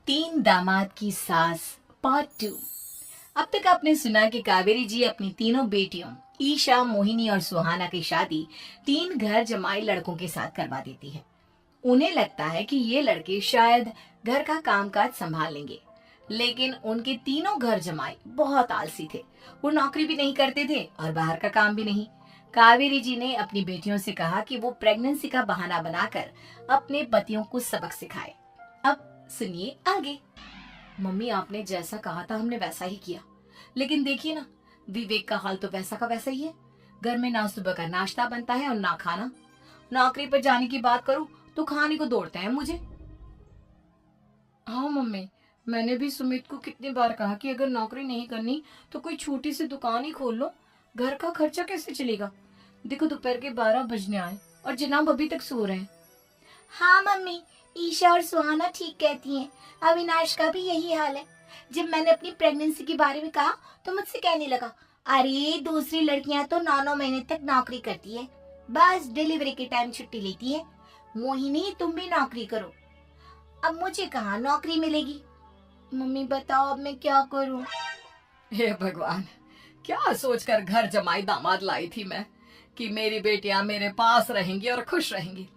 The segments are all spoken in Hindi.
तीन दामाद की सास पार्ट 2। अब तक आपने सुना कि कावेरी जी अपनी तीनों बेटियों ईशा, मोहिनी और सुहाना की शादी तीन घर जमाई लड़कों के साथ करवा देती है। उन्हें लगता है कि ये लड़के शायद घर का कामकाज संभाल लेंगे, लेकिन उनके तीनों घर जमाई बहुत आलसी थे। वो नौकरी भी नहीं करते थे और बाहर का काम भी नहीं। कावेरी जी ने अपनी बेटियों से कहा कि वो प्रेगनेंसी का बहाना बनाकर अपने पतियों को सबक सिखाए। अब सुनिए आगे। मम्मी, आपने जैसा कहा था हमने वैसा ही किया, लेकिन देखिए ना, विवेक का हाल तो वैसा का वैसा ही है। घर में ना सुबह का नाश्ता बनता है और ना खाना। नौकरी पर जाने की बात करूं तो खाने को दौड़ते हैं मुझे। हाँ मम्मी, मैंने भी सुमित को कितनी बार कहा कि अगर नौकरी नहीं करनी तो कोई छोटी सी दुकान ही खोल लो। घर का खर्चा कैसे चलेगा? देखो दोपहर के 12 बजने आए और जनाब अभी तक सो रहे हैं। हाँ मम्मी, ईशा और सुहाना ठीक कहती हैं। अविनाश का भी यही हाल है। जब मैंने अपनी प्रेगनेंसी के बारे में कहा तो मुझसे कहने लगा, अरे दूसरी लड़कियां तो 9-9 महीने तक नौकरी करती है, बस डिलीवरी के टाइम छुट्टी लेती है। मोहिनी, तुम भी नौकरी करो। अब मुझे कहाँ नौकरी मिलेगी? मम्मी बताओ, अब मैं क्या करूँ? हे भगवान, क्या सोचकर घर जमाई दामाद लाई थी मैं कि मेरी बेटियां मेरे पास रहेंगी और खुश रहेंगी,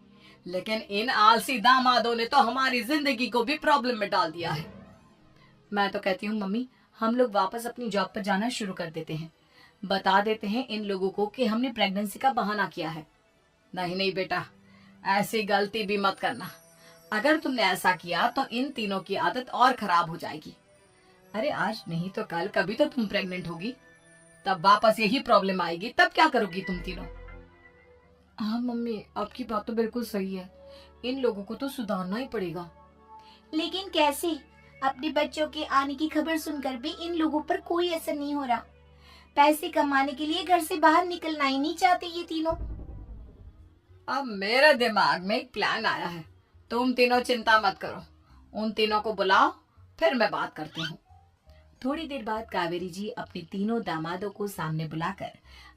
लेकिन इन आलसी दामादों ने तो हमारी जिंदगी को भी प्रॉब्लम में डाल दिया है। मैं तो कहती हूँ मम्मी, हम लोग वापस अपनी जॉब पर जाना शुरू कर देते हैं। बता देते हैं इन लोगों को कि हमने प्रेगनेंसी का बहाना किया है। नहीं नहीं बेटा, ऐसी गलती भी मत करना। अगर तुमने ऐसा किया तो इन तीनों की आदत और खराब हो जाएगी। अरे आज नहीं तो कल कभी तो तुम प्रेग्नेंट होगी, तब वापस यही प्रॉब्लम आएगी। तब क्या करोगी तुम तीनों? हाँ मम्मी, आपकी बात तो बिल्कुल सही है। इन लोगों को तो सुधारना ही पड़ेगा। लेकिन कैसे? अपने बच्चों के आने की खबर सुनकर भी इन लोगों पर कोई असर नहीं हो रहा। पैसे कमाने के लिए घर से बाहर निकलना ही नहीं चाहते ये तीनों। अब मेरे दिमाग में एक प्लान आया है। तुम तीनों चिंता मत करो, उन तीनों को बुलाओ, फिर मैं बात करती हूँ। थोड़ी देर बाद कावेरी जी अपने तीनों दामादों को सामने बुलाकर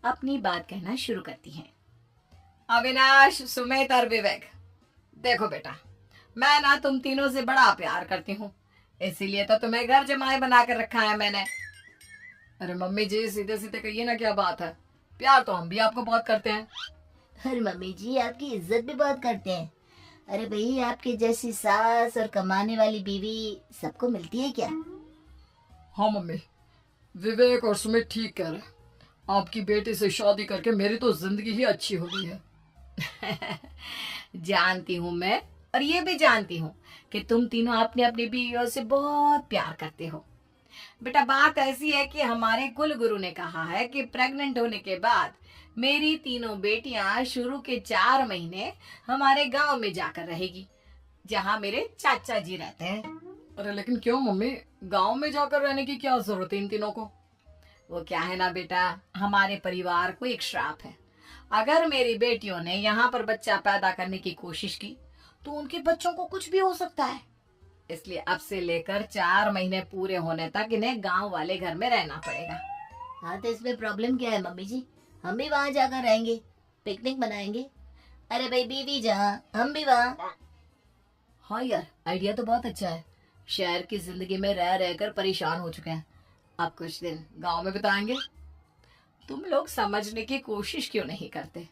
अपनी बात कहना शुरू करती हैं। अविनाश, सुमित और विवेक, देखो बेटा, मैं ना तुम तीनों से बड़ा प्यार करती हूँ, इसीलिए तो तुम्हें घर जमाई बना कर रखा है मैंने। अरे मम्मी जी, सीधे सीधे कहिए ना, क्या बात है? प्यार तो हम भी आपको बहुत करते हैं। अरे मम्मी जी, आपकी इज्जत भी बहुत करते हैं। अरे भाई, आपके जैसी सास और कमाने वाली बीवी सबको मिलती है क्या? हाँ मम्मी, विवेक और सुमित ठीक कह रहे हैं। आपकी बेटी से शादी करके मेरी तो जिंदगी ही अच्छी हो गई है। जानती हूँ मैं, और ये भी जानती हूँ कि तुम तीनों अपने अपनी बीवियों से बहुत प्यार करते हो। बेटा, बात ऐसी है कि हमारे कुल गुरु ने कहा है कि प्रेग्नेंट होने के बाद मेरी तीनों बेटियां शुरू के 4 महीने हमारे गांव में जाकर रहेगी, जहां मेरे चाचा जी रहते हैं। अरे लेकिन क्यों मम्मी, गांव में जाकर रहने की क्या जरूरत है इन तीनों को? वो क्या है ना बेटा, हमारे परिवार को एक श्राप है। अगर मेरी बेटियों ने यहाँ पर बच्चा पैदा करने की कोशिश की तो उनके बच्चों को कुछ भी हो सकता है। इसलिए अब से लेकर 4 महीने पूरे होने तक इन्हें गांव वाले घर में रहना पड़ेगा। हाँ, तो इसमें प्रॉब्लम क्या है मम्मी जी? हम भी वहाँ जाकर रहेंगे, पिकनिक मनाएंगे। अरे भाई, बीवी जहाँ हम भी वहाँ। हाँ यार, आइडिया तो बहुत अच्छा है। शहर की जिंदगी में रह रहकर परेशान हो चुके हैं, अब कुछ दिन गांव में बिताएंगे। तुम लोग समझने की कोशिश क्यों नहीं करते?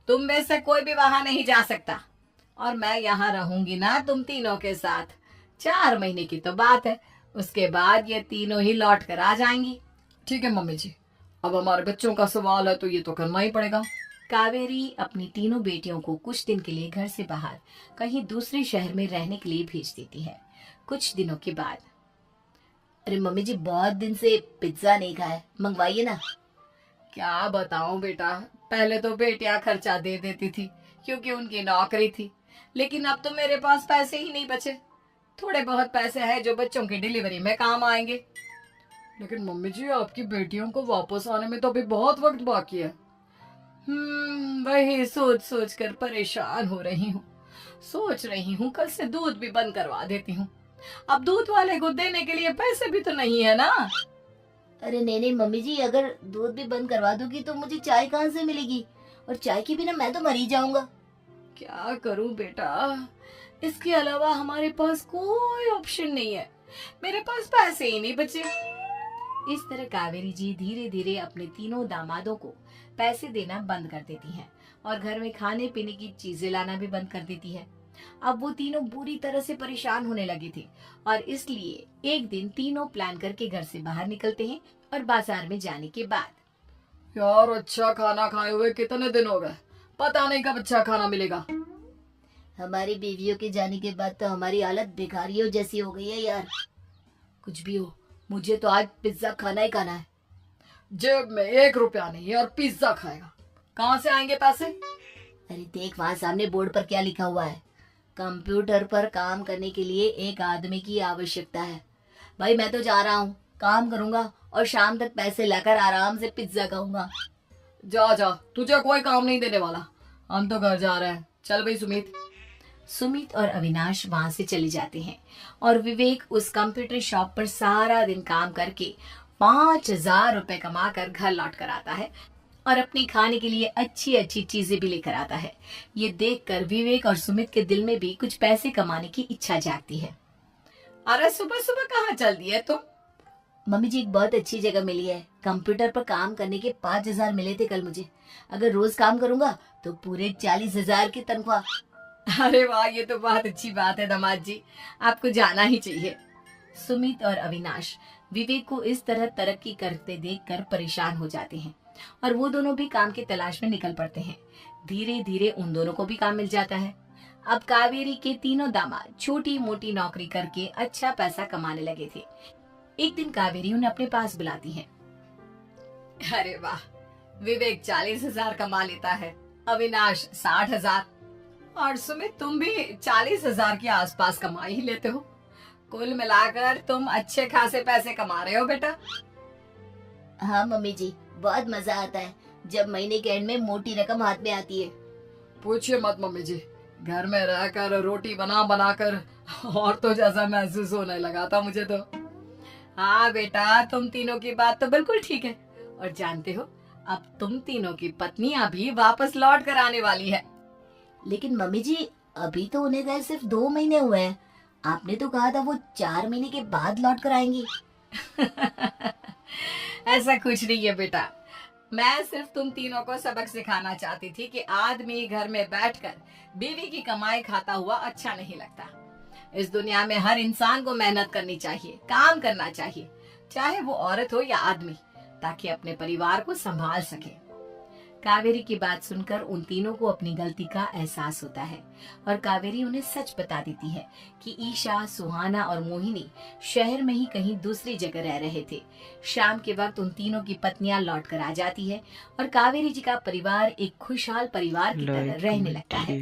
तुम में से कोई भी वहां नहीं जा सकता, और मैं यहाँ रहूंगी ना तुम तीनों के साथ। 4 महीने की तो बात है, उसके बाद ये तीनों ही लौट कर आ जाएंगी। ठीक है मम्मी जी, अब हमारे बच्चों का सवाल है तो ये तो करना ही पड़ेगा। कावेरी अपनी तीनों बेटियों को कुछ दिन के लिए घर से बाहर कहीं दूसरे शहर में रहने के लिए भेज देती है। कुछ दिनों के बाद, अरे मम्मी जी, बहुत दिन से पिज्जा नहीं खाया, मंगवाइए ना। क्या बताऊं बेटा, पहले तो बेटियां खर्चा दे देती थी क्योंकि उनकी नौकरी थी, लेकिन अब तो मेरे पास पैसे ही नहीं बचे। थोड़े बहुत पैसे हैं जो बच्चों की डिलीवरी में काम आएंगे। लेकिन मम्मी जी, आपकी बेटियों को वापस आने में तो अभी बहुत वक्त बाकी है। वही सोच सोच कर परेशान हो रही हूँ। सोच रही हूँ कल से दूध भी बंद करवा देती हूँ। अब दूध वाले को देने के लिए पैसे भी तो नहीं है ना। अरे नहीं नहीं मम्मी जी, अगर दूध भी बंद करवा दोगी तो मुझे चाय कहाँ से मिलेगी? और चाय के बिना मैं तो मर ही जाऊंगा। क्या करूं बेटा, इसके अलावा हमारे पास कोई ऑप्शन नहीं है। मेरे पास पैसे ही नहीं बचे। इस तरह कावेरी जी धीरे धीरे अपने तीनों दामादों को पैसे देना बंद कर देती हैं और घर में खाने पीने की चीजें लाना भी बंद कर देती है। अब वो तीनों बुरी तरह से परेशान होने लगे थे और इसलिए एक दिन तीनों प्लान करके घर से बाहर निकलते हैं और बाजार में जाने के बाद, यार अच्छा खाना खाए हुए कितने दिन हो गए, पता नहीं कब अच्छा खाना मिलेगा। हमारी बीवियों के जाने के बाद तो हमारी हालत भिखारियों जैसी हो गई है यार। कुछ भी हो, मुझे तो आज पिज्जा खाना ही खाना है। जेब में 1 रुपया नहीं है और पिज्जा खाएगा, कहाँ से आएंगे पैसे? अरे देख वहाँ सामने बोर्ड पर क्या लिखा हुआ है, कंप्यूटर पर काम करने के लिए एक आदमी की आवश्यकता है। भाई मैं तो जा रहा हूँ, काम करूंगा और शाम तक पैसे लाकर आराम से पिज्जा खाऊंगा। जा जा, तुझे कोई काम नहीं देने वाला, हम तो घर जा रहे हैं। चल भाई सुमित। सुमित और अविनाश वहां से चले जाते हैं और विवेक उस कंप्यूटर शॉप पर सारा दिन काम करके 5,000 रुपए कमा कर घर लौट कर आता है और अपने खाने के लिए अच्छी अच्छी चीजें भी लेकर आता है। ये देखकर विवेक और सुमित के दिल में भी कुछ पैसे कमाने की इच्छा जागती है। अरे सुबह सुबह कहाँ चल दिए तुम? मम्मी जी एक बहुत अच्छी जगह मिली है, कंप्यूटर पर काम करने के 5,000 मिले थे कल मुझे। अगर रोज काम करूंगा तो पूरे 40,000 की तनख्वाह। अरे वाह, ये तो बहुत अच्छी बात है दामाद जी, आपको जाना ही चाहिए। सुमित और अविनाश विवेक को इस तरह तरक्की करते देखकर परेशान हो जाते हैं और वो दोनों भी काम की तलाश में निकल पड़ते हैं। धीरे धीरे उन दोनों को भी काम मिल जाता है। अब कावेरी के तीनों दामाद छोटी मोटी नौकरी करके अच्छा पैसा कमाने लगे थे। एक दिन कावेरी उन्हें अपने पास बुलाती है। अरे वाह, विवेक 40,000 कमा लेता है, अविनाश 60,000 और सुमित तुम भी 40,000 के आसपास कमा ही लेते हो। कुल मिलाकर तुम अच्छे खासे पैसे कमा रहे हो बेटा। हाँ मम्मी जी, बहुत मजा आता है जब महीने के एंड में मोटी रकम हाथ में आती है। पूछिए मत मम्मी जी, घर में रहकर रोटी बना बना कर और तो जैसा महसूस होने लगा था मुझे तो। हाँ बेटा, तुम तीनों की बात तो बिल्कुल ठीक है। और जानते हो, अब तुम तीनों की पत्नियां भी वापस लौट कर आने वाली है। लेकिन मम्मी जी अभी तो उन्हें गए सिर्फ 2 महीने हुए हैं, आपने तो कहा था वो 4 महीने के बाद लौट कर आएंगी। ऐसा कुछ नहीं है बेटा, मैं सिर्फ तुम तीनों को सबक सिखाना चाहती थी कि आदमी घर में बैठकर बीवी की कमाई खाता हुआ अच्छा नहीं लगता। इस दुनिया में हर इंसान को मेहनत करनी चाहिए, काम करना चाहिए, चाहे वो औरत हो या आदमी, ताकि अपने परिवार को संभाल सके। कावेरी की बात सुनकर उन तीनों को अपनी गलती का एहसास होता है और कावेरी उन्हें सच बता देती है कि ईशा, सुहाना और मोहिनी शहर में ही कहीं दूसरी जगह रह रहे थे। शाम के वक्त उन तीनों की पत्नियां लौट कर आ जाती है और कावेरी जी का परिवार एक खुशहाल परिवार की तरह रहने लगता है।